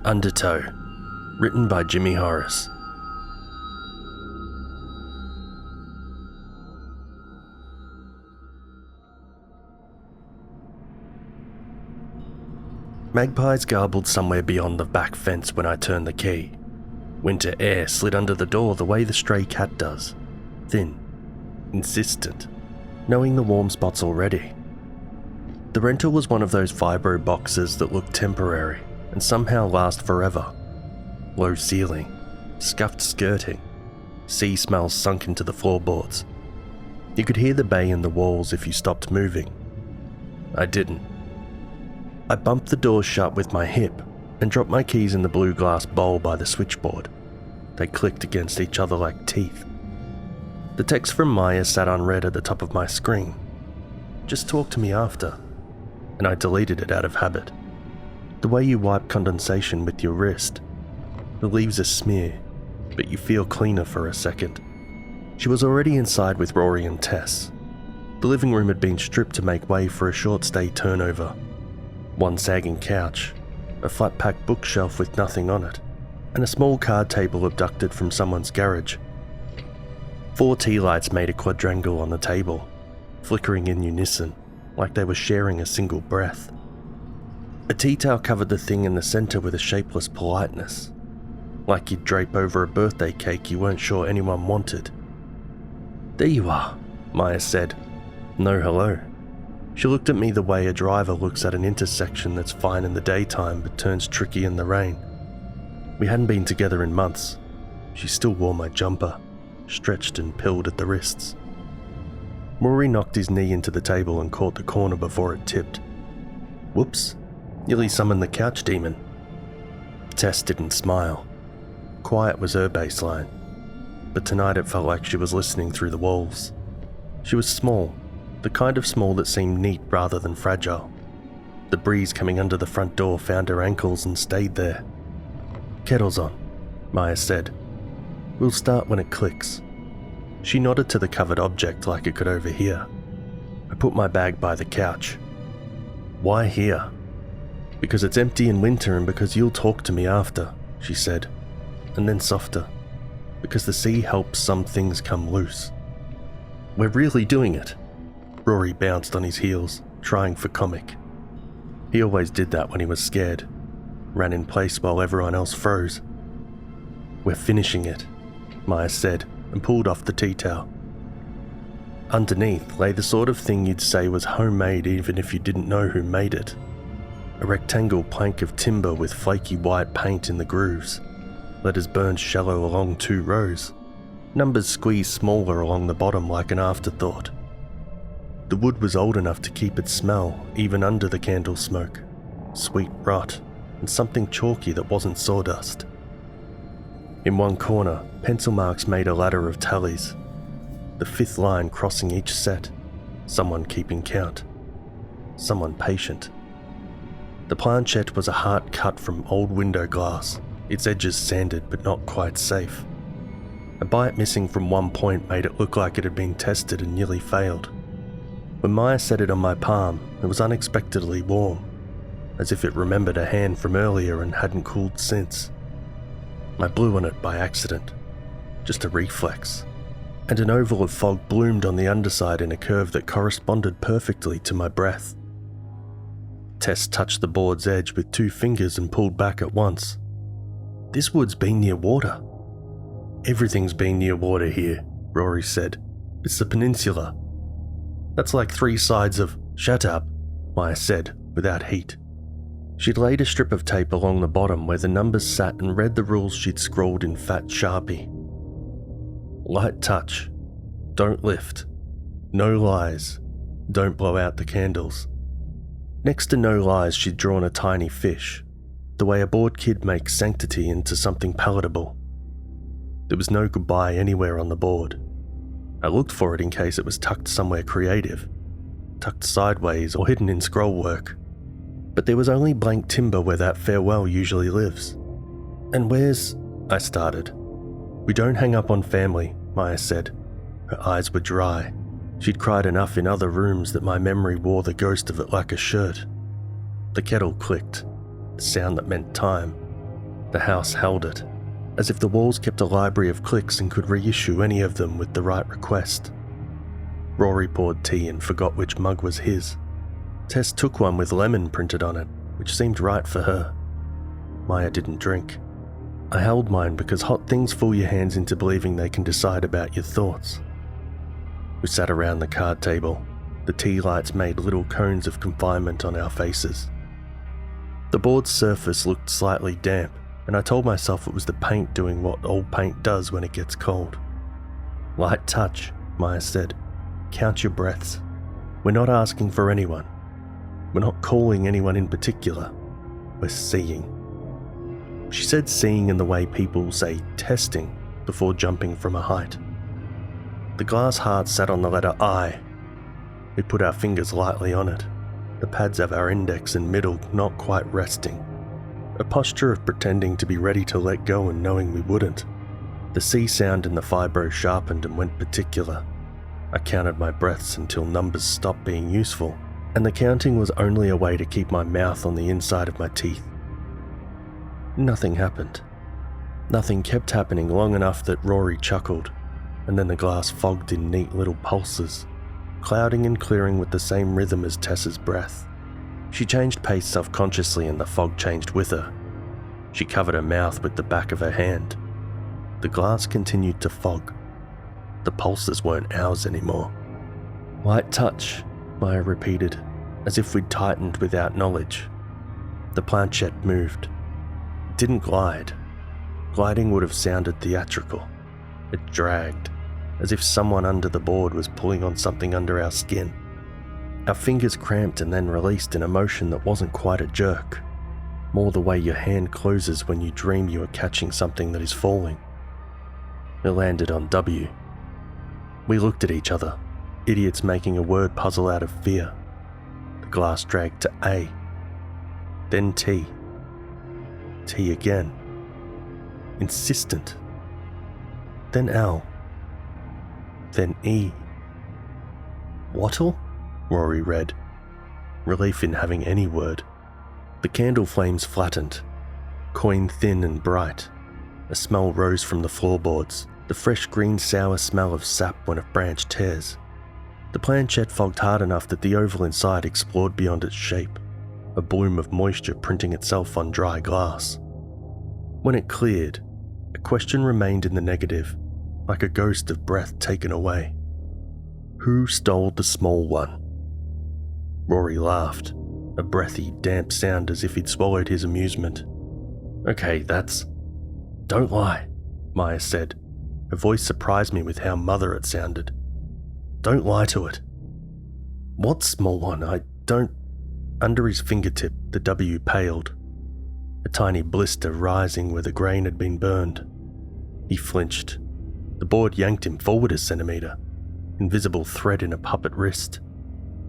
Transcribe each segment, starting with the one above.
Undertow, written by jimmyhorrors. Magpies garbled somewhere beyond the back fence when I turned the key. Winter air slid under the door the way the stray cat does. Thin, insistent, knowing the warm spots already. The rental was one of those vibro boxes that look temporary and somehow last forever. Low ceiling, scuffed skirting, sea smells sunk into the floorboards. You could hear the bay in the walls if you stopped moving. I didn't. I bumped the door shut with my hip and dropped my keys in the blue glass bowl by the switchboard. They clicked against each other like teeth. The text from Maya sat unread at the top of my screen. Just talk to me after. And I deleted it out of habit. The way you wipe condensation with your wrist. It leaves a smear, but you feel cleaner for a second. She was already inside with Rory and Tess. The living room had been stripped to make way for a short stay turnover. One sagging couch, a flat-pack bookshelf with nothing on it, and a small card table abducted from someone's garage. 4 tea lights made a quadrangle on the table, flickering in unison, like they were sharing a single breath. A tea towel covered the thing in the centre with a shapeless politeness, like you'd drape over a birthday cake you weren't sure anyone wanted. "There you are," Maya said. No hello. She looked at me the way a driver looks at an intersection that's fine in the daytime but turns tricky in the rain. We hadn't been together in months. She still wore my jumper, stretched and pilled at the wrists. Rory knocked his knee into the table and caught the corner before it tipped. Whoops, nearly summoned the couch demon. Tess didn't smile. Quiet was her baseline, but tonight it felt like she was listening through the walls. She was small, the kind of small that seemed neat rather than fragile. The breeze coming under the front door found her ankles and stayed there. "Kettle's on," Maya said. "We'll start when it clicks." She nodded to the covered object like it could overhear. I put my bag by the couch. "Why here?" "Because it's empty in winter and because you'll talk to me after," she said, and then softer. "Because the sea helps some things come loose." "We're really doing it." Rory bounced on his heels, trying for comic. He always did that when he was scared. Ran in place while everyone else froze. "We're finishing it," Maya said, and pulled off the tea towel. Underneath lay the sort of thing you'd say was homemade even if you didn't know who made it. A rectangle plank of timber with flaky white paint in the grooves. Letters burned shallow along 2 rows. Numbers squeezed smaller along the bottom like an afterthought. The wood was old enough to keep its smell even under the candle smoke. Sweet rot and something chalky that wasn't sawdust. In one corner, pencil marks made a ladder of tallies. The 5th line crossing each set. Someone keeping count. Someone patient. The planchette was a heart cut from old window glass, its edges sanded but not quite safe. A bite missing from one point made it look like it had been tested and nearly failed. When Maya set it on my palm, it was unexpectedly warm, as if it remembered a hand from earlier and hadn't cooled since. I blew on it by accident, just a reflex, and an oval of fog bloomed on the underside in a curve that corresponded perfectly to my breath. Tess touched the board's edge with 2 fingers and pulled back at once. "This wood's been near water." "Everything's been near water here," Rory said. "It's the peninsula." "That's like 3 sides of—" "Shut up," Maya said, without heat. She'd laid a strip of tape along the bottom where the numbers sat and read the rules she'd scrawled in fat Sharpie. "Light touch. Don't lift. No lies. Don't blow out the candles." Next to no lies, she'd drawn a tiny fish, the way a bored kid makes sanctity into something palatable. There was no goodbye anywhere on the board. I looked for it in case it was tucked somewhere creative, tucked sideways or hidden in scroll work. But there was only blank timber where that farewell usually lives. "And where's—" I started. "We don't hang up on family," Maya said. Her eyes were dry. She'd cried enough in other rooms that my memory wore the ghost of it like a shirt. The kettle clicked, the sound that meant time. The house held it, as if the walls kept a library of clicks and could reissue any of them with the right request. Rory poured tea and forgot which mug was his. Tess took one with lemon printed on it, which seemed right for her. Maya didn't drink. I held mine because hot things fool your hands into believing they can decide about your thoughts. We sat around the card table. The tea lights made little cones of confinement on our faces. The board's surface looked slightly damp, and I told myself it was the paint doing what old paint does when it gets cold. Light touch, Maya said. Count your breaths. We're not asking for anyone. We're not calling anyone in particular. We're seeing. She said seeing in the way people say testing before jumping from a height. The glass heart sat on the letter I. We put our fingers lightly on it, the pads of our index and middle not quite resting. A posture of pretending to be ready to let go and knowing we wouldn't. The C sound in the fibro sharpened and went particular. I counted my breaths until numbers stopped being useful, and the counting was only a way to keep my mouth on the inside of my teeth. Nothing happened. Nothing kept happening long enough that Rory chuckled, and then the glass fogged in neat little pulses, clouding and clearing with the same rhythm as Tessa's breath. She changed pace self-consciously and the fog changed with her. She covered her mouth with the back of her hand. The glass continued to fog. The pulses weren't ours anymore. Light touch, Maya repeated, as if we'd tightened without knowledge. The planchette moved. It didn't glide. Gliding would have sounded theatrical. It dragged, as if someone under the board was pulling on something under our skin. Our fingers cramped and then released in a motion that wasn't quite a jerk, more the way your hand closes when you dream you are catching something that is falling. It landed on W. We looked at each other, idiots making a word puzzle out of fear. The glass dragged to A. Then T. T again. Insistent. Then L. Then E. Wattle? Rory read. Relief in having any word. The candle flames flattened. Coin thin and bright. A smell rose from the floorboards. The fresh green sour smell of sap when a branch tears. The planchette fogged hard enough that the oval inside explored beyond its shape, a bloom of moisture printing itself on dry glass. When it cleared, a question remained in the negative, like a ghost of breath taken away. Who stole the small one? Rory laughed, a breathy, damp sound as if he'd swallowed his amusement. Okay, that's... Don't lie, Maya said. Her voice surprised me with how mother it sounded. Don't lie to it. What small one? I don't... Under his fingertip, the W paled. A tiny blister rising where the grain had been burned. He flinched. The board yanked him forward a centimetre. Invisible thread in a puppet wrist.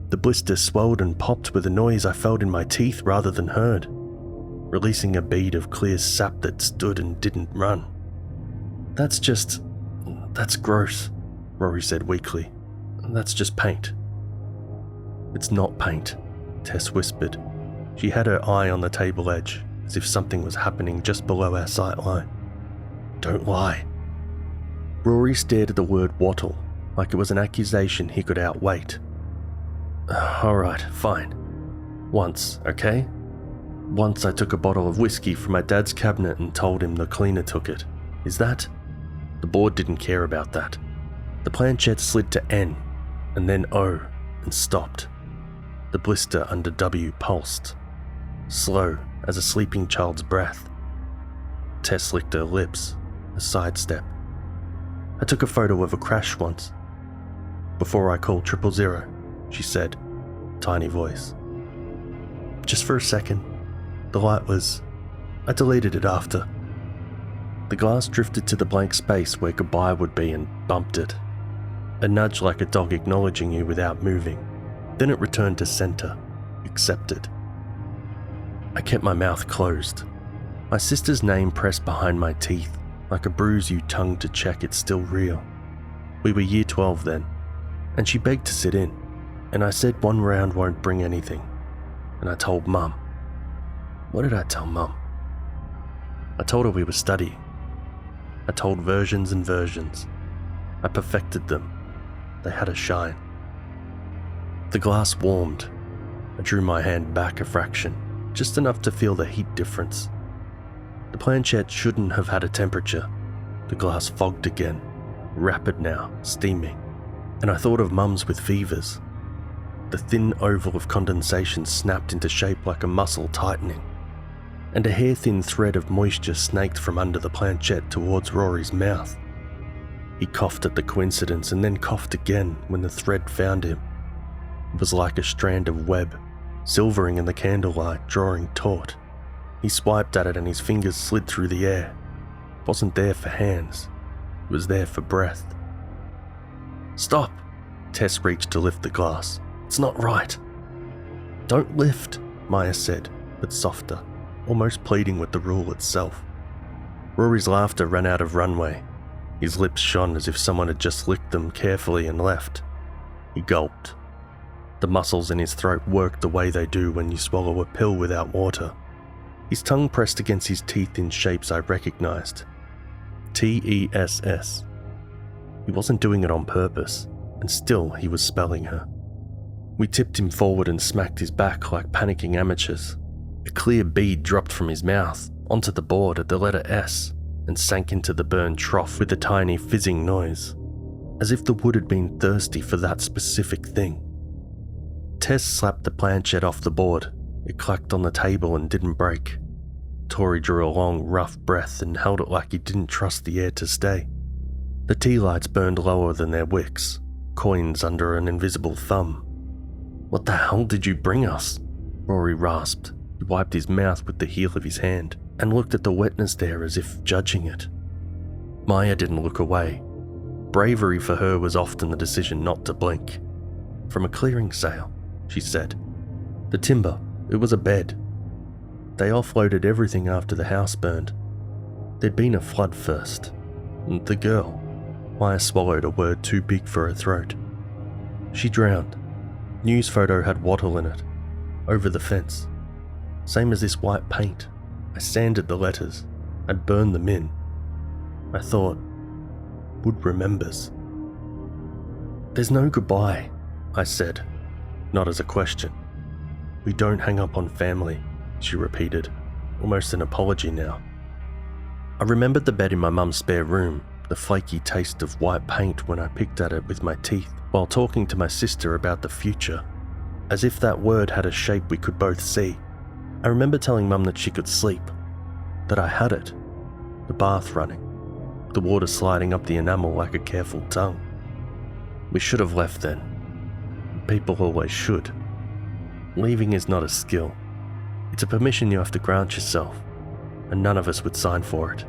The blister swelled and popped with a noise I felt in my teeth rather than heard, releasing a bead of clear sap that stood and didn't run. That's gross, Rory said weakly. That's just paint. It's not paint, Tess whispered. She had her eye on the table edge, as if something was happening just below our sight line. Don't lie. Rory stared at the word wattle, like it was an accusation he could outweight. Alright, fine. Once, okay? Once I took a bottle of whiskey from my dad's cabinet and told him the cleaner took it. Is that? The board didn't care about that. The planchette slid to N, and then O, and stopped. The blister under W pulsed, slow as a sleeping child's breath. Tess licked her lips, a sidestep. I took a photo of a crash once. Before I called 000, she said, tiny voice. Just for a second. The light was... I deleted it after. The glass drifted to the blank space where goodbye would be and bumped it. A nudge like a dog acknowledging you without moving. Then it returned to center, accepted. I kept my mouth closed. My sister's name pressed behind my teeth, like a bruise you tongue to check it's still real. We were year 12 then, and she begged to sit in, and I said one round won't bring anything, and I told Mum. What did I tell Mum? I told her we were studying. I told versions and versions. I perfected them. They had a shine. The glass warmed. I drew my hand back a fraction, just enough to feel the heat difference. The planchette shouldn't have had a temperature. The glass fogged again, rapid now, steaming, and I thought of mums with fevers. The thin oval of condensation snapped into shape like a muscle tightening, and a hair-thin thread of moisture snaked from under the planchette towards Rory's mouth. He coughed at the coincidence and then coughed again when the thread found him. It was like a strand of web, silvering in the candlelight, drawing taut. He swiped at it and his fingers slid through the air. It wasn't there for hands. It was there for breath. "Stop!" Tess reached to lift the glass. "It's not right." "Don't lift," Maya said, but softer, almost pleading with the rule itself. Rory's laughter ran out of runway. His lips shone as if someone had just licked them carefully and left. He gulped. The muscles in his throat worked the way they do when you swallow a pill without water. His tongue pressed against his teeth in shapes I recognized. T-E-S-S. He wasn't doing it on purpose, and still he was spelling her. We tipped him forward and smacked his back like panicking amateurs. A clear bead dropped from his mouth onto the board at the letter S and sank into the burned trough with a tiny fizzing noise, as if the wood had been thirsty for that specific thing. Tess slapped the planchette off the board. It clacked on the table and didn't break. Tori drew a long, rough breath and held it like he didn't trust the air to stay. The tea lights burned lower than their wicks, coins under an invisible thumb. "What the hell did you bring us?" Rory rasped. He wiped his mouth with the heel of his hand and looked at the wetness there as if judging it. Maya didn't look away. Bravery for her was often the decision not to blink. "From a clearing sale," she said. "The timber, it was a bed. They offloaded everything after the house burned. There'd been a flood first. And the girl," Maya swallowed a word too big for her throat. "She drowned. News photo had wattle in it. Over the fence. Same as this white paint. I sanded the letters. I'd burned them in. I thought, Wood remembers." "There's no goodbye," I said, not as a question. "We don't hang up on family," she repeated, almost an apology now. I remembered the bed in my mum's spare room, the flaky taste of white paint when I picked at it with my teeth while talking to my sister about the future, as if that word had a shape we could both see. I remember telling Mum that she could sleep, that I had it, the bath running, the water sliding up the enamel like a careful tongue. We should have left then. People always should. Leaving is not a skill. It's a permission you have to grant yourself, and none of us would sign for it.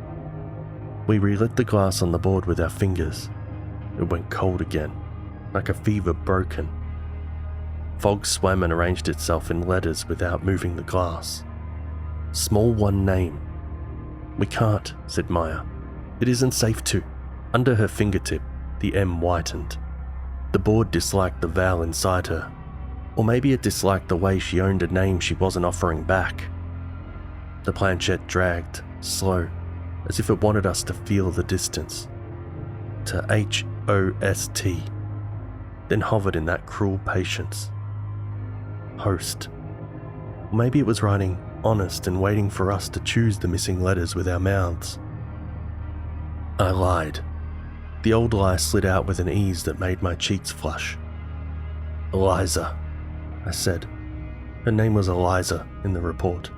We relit the glass on the board with our fingers. It went cold again, like a fever broken. Fog swam and arranged itself in letters without moving the glass. Small one name. "We can't," said Maya. "It isn't safe to." Under her fingertip, the M whitened. The board disliked the vowel inside her. Or maybe it disliked the way she owned a name she wasn't offering back. The planchette dragged, slow, as if it wanted us to feel the distance. To H-O-S-T, then hovered in that cruel patience. Host. Or maybe it was writing honest and waiting for us to choose the missing letters with our mouths. I lied. The old lie slid out with an ease that made my cheeks flush. "Eliza," I said. Her name was Eliza in the report.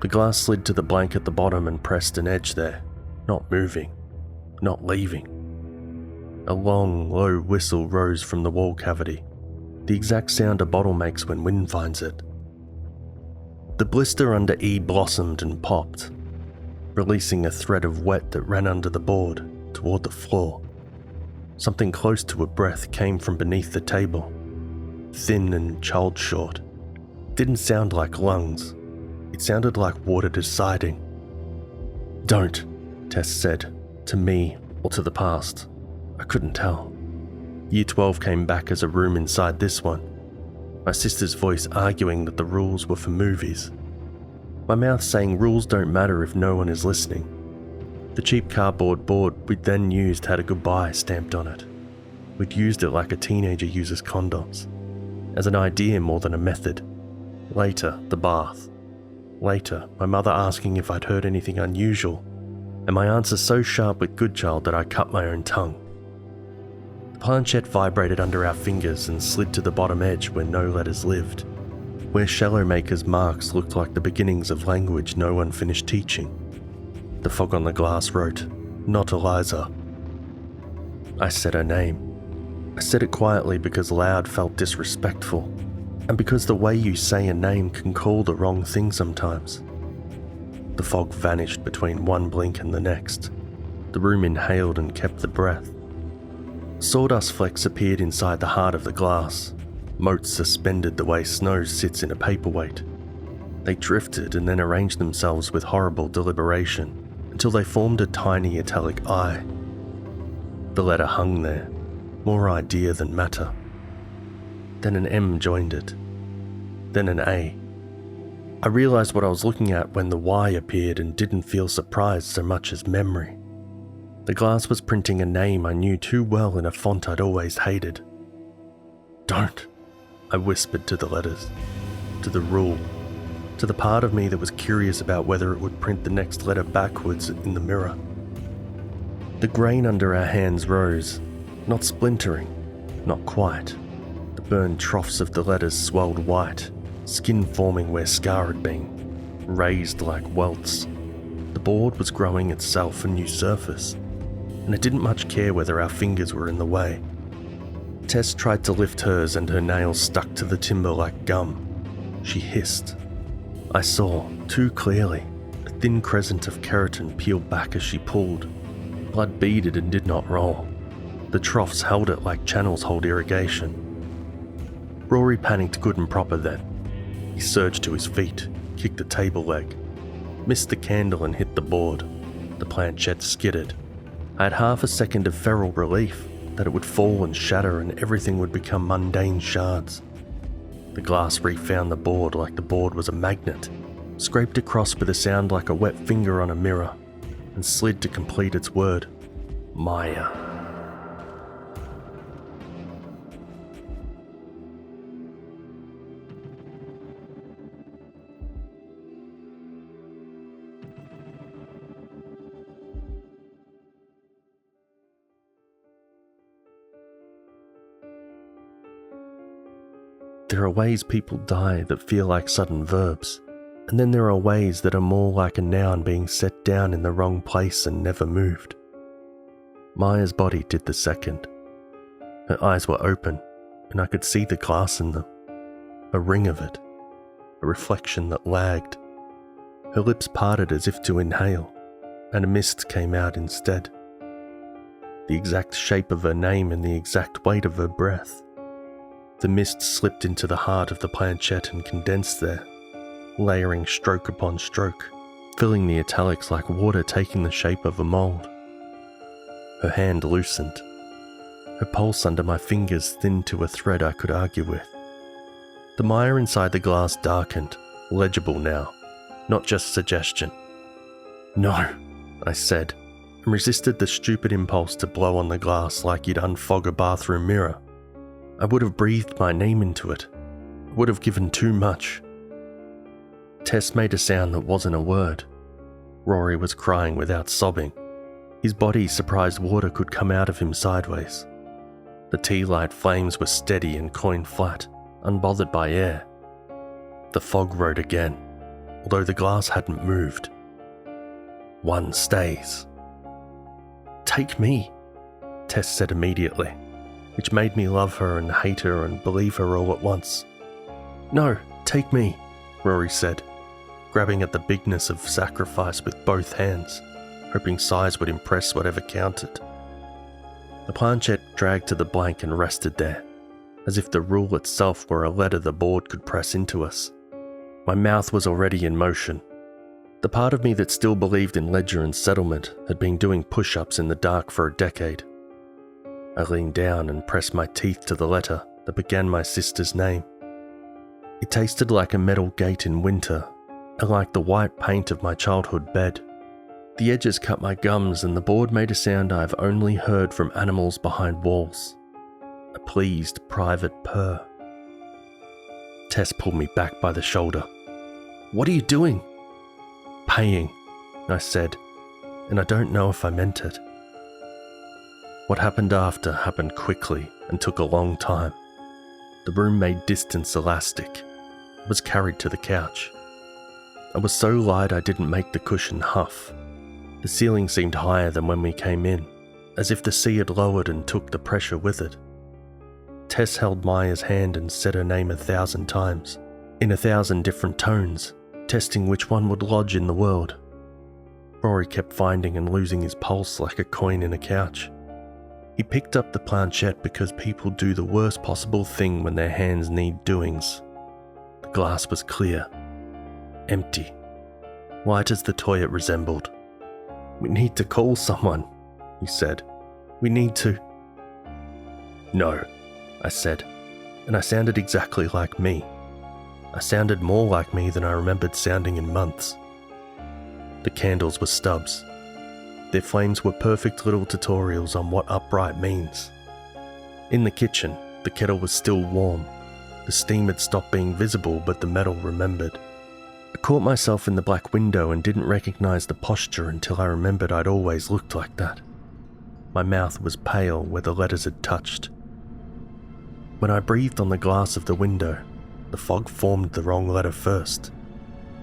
The glass slid to the blank at the bottom and pressed an edge there, not moving, not leaving. A long, low whistle rose from the wall cavity, the exact sound a bottle makes when wind finds it. The blister under E blossomed and popped, releasing a thread of wet that ran under the board toward the floor. Something close to a breath came from beneath the table, thin and child-short. Didn't sound like lungs. It sounded like water deciding. "Don't," Tess said, to me or to the past. I couldn't tell. Year 12 came back as a room inside this one, my sister's voice arguing that the rules were for movies. my mouth saying rules don't matter if no one is listening. The cheap cardboard board we'd then used had a goodbye stamped on it. We'd used it like a teenager uses condoms, as an idea more than a method. Later, the bath. Later, my mother asking if I'd heard anything unusual, and my answer so sharp with good child that I cut my own tongue. The planchette vibrated under our fingers and slid to the bottom edge where no letters lived, where Shallow Maker's marks looked like the beginnings of language no one finished teaching. The fog on the glass wrote, "Not Eliza." I said her name. I said it quietly because loud felt disrespectful, and because the way you say a name can call the wrong thing sometimes. The fog vanished between one blink and the next. The room inhaled and kept the breath. Sawdust flecks appeared inside the heart of the glass, motes suspended the way snow sits in a paperweight. They drifted and then arranged themselves with horrible deliberation until they formed a tiny italic I. The letter hung there, more idea than matter. Then an M joined it. Then an A. I realised what I was looking at when the Y appeared and didn't feel surprised so much as memory. The glass was printing a name I knew too well in a font I'd always hated. "Don't," I whispered to the letters, to the rule, to the part of me that was curious about whether it would print the next letter backwards in the mirror. The grain under our hands rose, not splintering, not quite. The burned troughs of the letters swelled white, skin forming where scar had been, raised like welts. The board was growing itself a new surface, and it didn't much care whether our fingers were in the way. Tess tried to lift hers and her nails stuck to the timber like gum. She hissed. I saw, too clearly, a thin crescent of keratin peel back as she pulled. Blood beaded and did not roll. The troughs held it like channels hold irrigation. Rory panicked good and proper then. He surged to his feet, kicked the table leg, missed the candle and hit the board. The planchette skidded. I had half a second of feral relief that it would fall and shatter and everything would become mundane shards. The glass refound the board like the board was a magnet, scraped across with a sound like a wet finger on a mirror, and slid to complete its word, Maya. There are ways people die that feel like sudden verbs, and then there are ways that are more like a noun being set down in the wrong place and never moved. Maya's body did the second. Her eyes were open, and I could see the glass in them, a ring of it, a reflection that lagged. Her lips parted as if to inhale, and a mist came out instead. The exact shape of her name and the exact weight of her breath. The mist slipped into the heart of the planchette and condensed there, layering stroke upon stroke, filling the italics like water taking the shape of a mould. Her hand loosened. Her pulse under my fingers thinned to a thread I could argue with. The mire inside the glass darkened, legible now, not just suggestion. "No," I said, and resisted the stupid impulse to blow on the glass like you'd unfog a bathroom mirror. I would have breathed my name into it. I would have given too much. Tess made a sound that wasn't a word. Rory was crying without sobbing. His body surprised water could come out of him sideways. The tea light flames were steady and coin flat, unbothered by air. The fog rode again, although the glass hadn't moved. "One stays." "Take me," Tess said immediately, which made me love her and hate her and believe her all at once. "No, take me," Rory said, grabbing at the bigness of sacrifice with both hands, hoping size would impress whatever counted. The planchette dragged to the blank and rested there, as if the rule itself were a letter the board could press into us. My mouth was already in motion. The part of me that still believed in ledger and settlement had been doing push-ups in the dark for a decade. I leaned down and pressed my teeth to the letter that began my sister's name. It tasted like a metal gate in winter, I liked the white paint of my childhood bed. The edges cut my gums and the board made a sound I've only heard from animals behind walls. A pleased, private purr. Tess pulled me back by the shoulder. "What are you doing?" "Paying," I said, and I don't know if I meant it. What happened after happened quickly and took a long time. The room made distance elastic. I was carried to the couch. I was so light I didn't make the cushion huff. The ceiling seemed higher than when we came in, as if the sea had lowered and took the pressure with it. Tess held Maya's hand and said her name 1,000 times, in 1,000 different tones, testing which one would lodge in the world. Rory kept finding and losing his pulse like a coin in a couch. He picked up the planchette because people do the worst possible thing when their hands need doings. The glass was clear. Empty. White as the toy it resembled. "We need to call someone," he said. "We need to..." "No," I said, and I sounded exactly like me. I sounded more like me than I remembered sounding in months. The candles were stubs. Their flames were perfect little tutorials on what upright means. In the kitchen, the kettle was still warm. The steam had stopped being visible, but the metal remembered. I caught myself in the black window and didn't recognize the posture until I remembered I'd always looked like that. My mouth was pale where the letters had touched. When I breathed on the glass of the window, the fog formed the wrong letter first,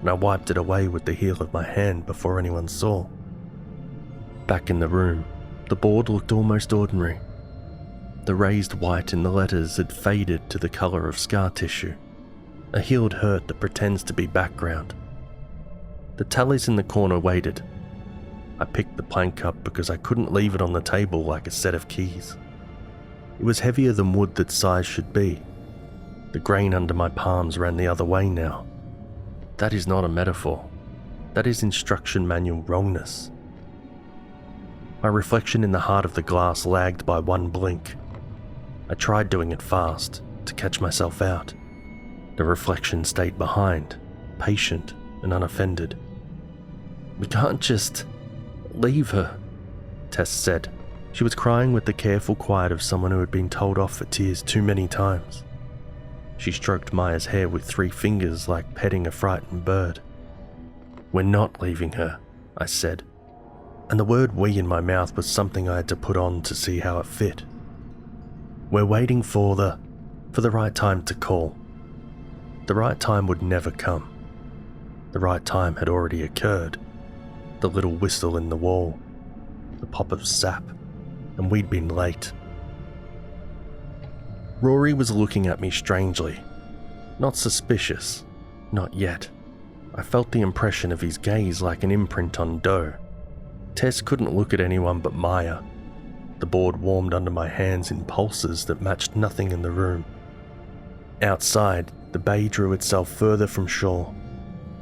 and I wiped it away with the heel of my hand before anyone saw. Back in the room, the board looked almost ordinary. The raised white in the letters had faded to the colour of scar tissue, a healed hurt that pretends to be background. The tallies in the corner waited. I picked the plank up because I couldn't leave it on the table like a set of keys. It was heavier than wood that size should be. The grain under my palms ran the other way now. That is not a metaphor. That is instruction manual wrongness. My reflection in the heart of the glass lagged by one blink. I tried doing it fast, to catch myself out. The reflection stayed behind, patient and unoffended. "We can't just leave her," Tess said. She was crying with the careful quiet of someone who had been told off for tears too many times. She stroked Maya's hair with 3 fingers like petting a frightened bird. "We're not leaving her," I said. And the word "we" in my mouth was something I had to put on to see how it fit. "We're waiting for the right time to call." The right time would never come. The right time had already occurred. The little whistle in the wall, the pop of sap, and we'd been late. Rory was looking at me strangely. Not suspicious, not yet. I felt the impression of his gaze like an imprint on dough. Tess couldn't look at anyone but Maya. The board warmed under my hands in pulses that matched nothing in the room. Outside, the bay drew itself further from shore,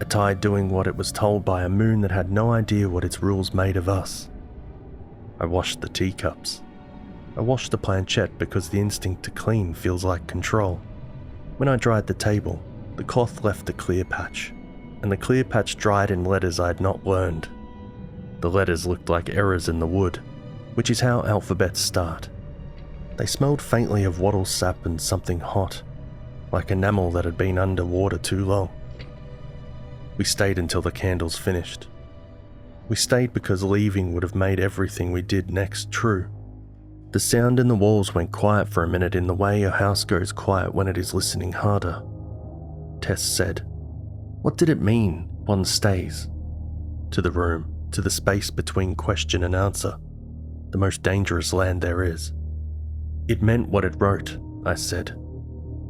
a tide doing what it was told by a moon that had no idea what its rules made of us. I washed the teacups. I washed the planchette because the instinct to clean feels like control. When I dried the table, the cloth left a clear patch, and the clear patch dried in letters I had not learned. The letters looked like errors in the wood, which is how alphabets start. They smelled faintly of wattle sap and something hot, like enamel that had been under water too long. We stayed until the candles finished. We stayed because leaving would have made everything we did next true. The sound in the walls went quiet for a minute in the way a house goes quiet when it is listening harder. Tess said, "What did it mean, one stays?" To the room, to the space between question and answer, the most dangerous land there is. "It meant what it wrote," I said,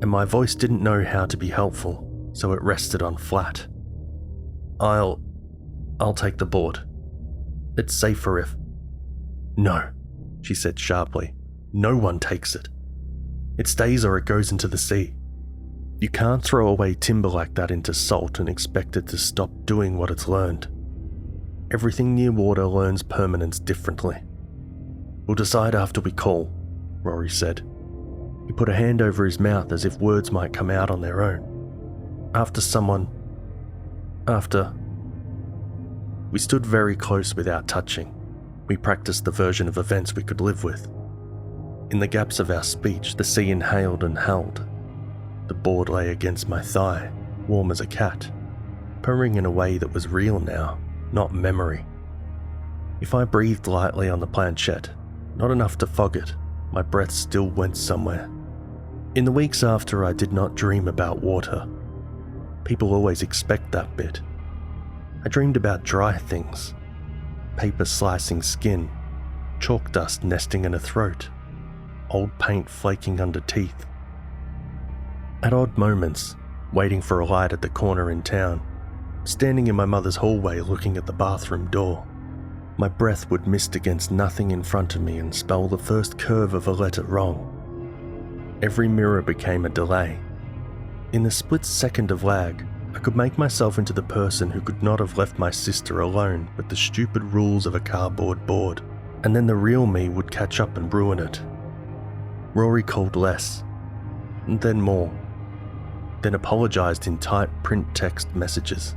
and my voice didn't know how to be helpful, so it rested on flat. I'll take the board. It's safer if..." "No," she said sharply. "No one takes it. It stays or it goes into the sea. You can't throw away timber like that into salt and expect it to stop doing what it's learned. Everything near water learns permanence differently." "We'll decide after we call," Rory said. He put a hand over his mouth as if words might come out on their own. "After someone..." After. We stood very close without touching. We practiced the version of events we could live with. In the gaps of our speech, the sea inhaled and held. The board lay against my thigh, warm as a cat, purring in a way that was real now, not memory. If I breathed lightly on the planchette, not enough to fog it, my breath still went somewhere. In the weeks after, I did not dream about water. People always expect that bit. I dreamed about dry things, paper slicing skin, chalk dust nesting in a throat, old paint flaking under teeth. At odd moments, waiting for a light at the corner in town, standing in my mother's hallway looking at the bathroom door, my breath would mist against nothing in front of me and spell the first curve of a letter wrong. Every mirror became a delay. In the split second of lag, I could make myself into the person who could not have left my sister alone with the stupid rules of a cardboard board, and then the real me would catch up and ruin it. Rory called less, and then more, then apologised in tight print text messages.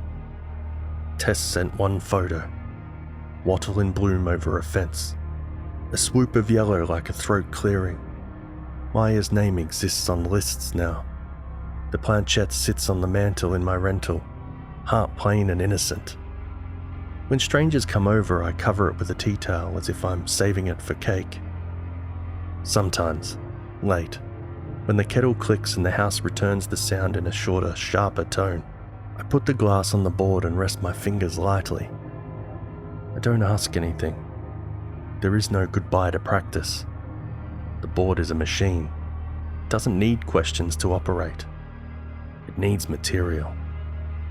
Tess sent one photo, wattle in bloom over a fence, a swoop of yellow like a throat clearing. Maya's name exists on lists now. The planchette sits on the mantel in my rental, heart plain and innocent. When strangers come over, I cover it with a tea towel as if I'm saving it for cake. Sometimes, late, when the kettle clicks and the house returns the sound in a shorter, sharper tone, I put the glass on the board and rest my fingers lightly. I don't ask anything. There is no goodbye to practice. The board is a machine. It doesn't need questions to operate. It needs material.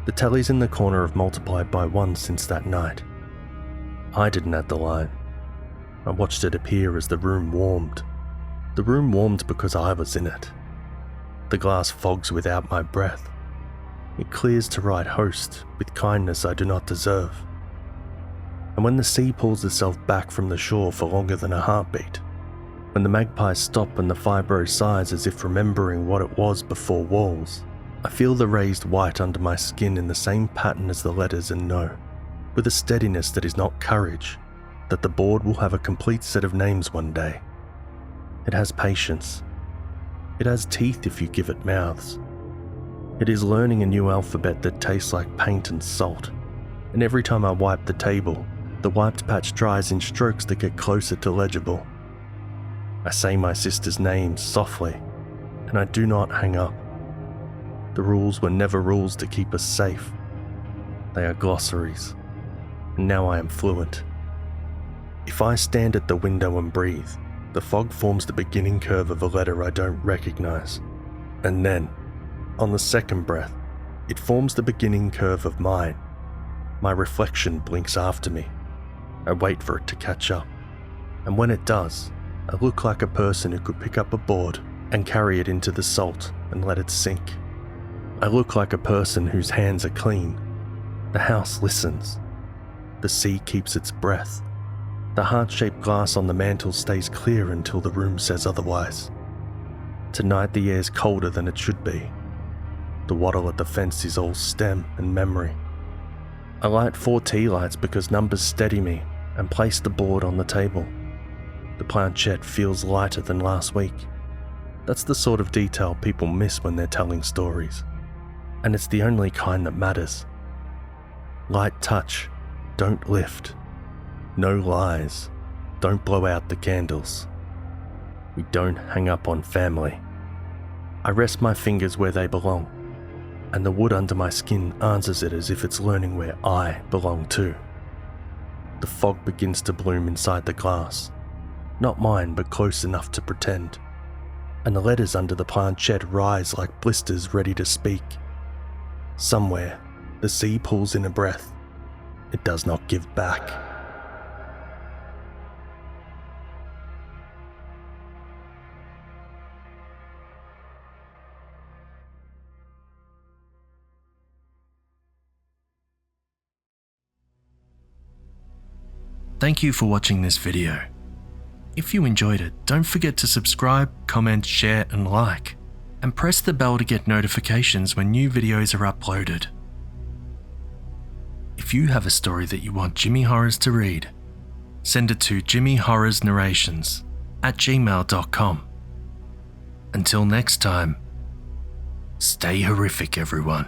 The tallies in the corner have multiplied by 1 since that night. I didn't add the line. I watched it appear as the room warmed. The room warmed because I was in it. The glass fogs without my breath. It clears to write host with kindness I do not deserve. And when the sea pulls itself back from the shore for longer than a heartbeat, when the magpies stop and the fibro sighs as if remembering what it was before walls, I feel the raised white under my skin in the same pattern as the letters and know, with a steadiness that is not courage, that the board will have a complete set of names one day. It has patience. It has teeth if you give it mouths. It is learning a new alphabet that tastes like paint and salt, and every time I wipe the table, the wiped patch dries in strokes that get closer to legible. I say my sister's name softly, and I do not hang up. The rules were never rules to keep us safe. They are glossaries, and now I am fluent. If I stand at the window and breathe, the fog forms the beginning curve of a letter I don't recognize. And then, on the second breath, it forms the beginning curve of mine. My reflection blinks after me. I wait for it to catch up, and when it does, I look like a person who could pick up a board and carry it into the salt and let it sink. I look like a person whose hands are clean. The house listens. The sea keeps its breath. The heart-shaped glass on the mantel stays clear until the room says otherwise. Tonight the air's colder than it should be. The wattle at the fence is all stem and memory. I light 4 tea lights because numbers steady me and place the board on the table. The planchette feels lighter than last week. That's the sort of detail people miss when they're telling stories. And it's the only kind that matters. Light touch, don't lift. No lies, don't blow out the candles. We don't hang up on family. I rest my fingers where they belong, and the wood under my skin answers it as if it's learning where I belong too. The fog begins to bloom inside the glass. Not mine, but close enough to pretend. And the letters under the planchette rise like blisters ready to speak. Somewhere, the sea pulls in a breath. It does not give back. Thank you for watching this video. If you enjoyed it, don't forget to subscribe, comment, share and like, and press the bell to get notifications when new videos are uploaded. If you have a story that you want Jimmy Horrors to read, send it to jimmyhorrorsnarrations@gmail.com. Until next time, stay horrific, everyone.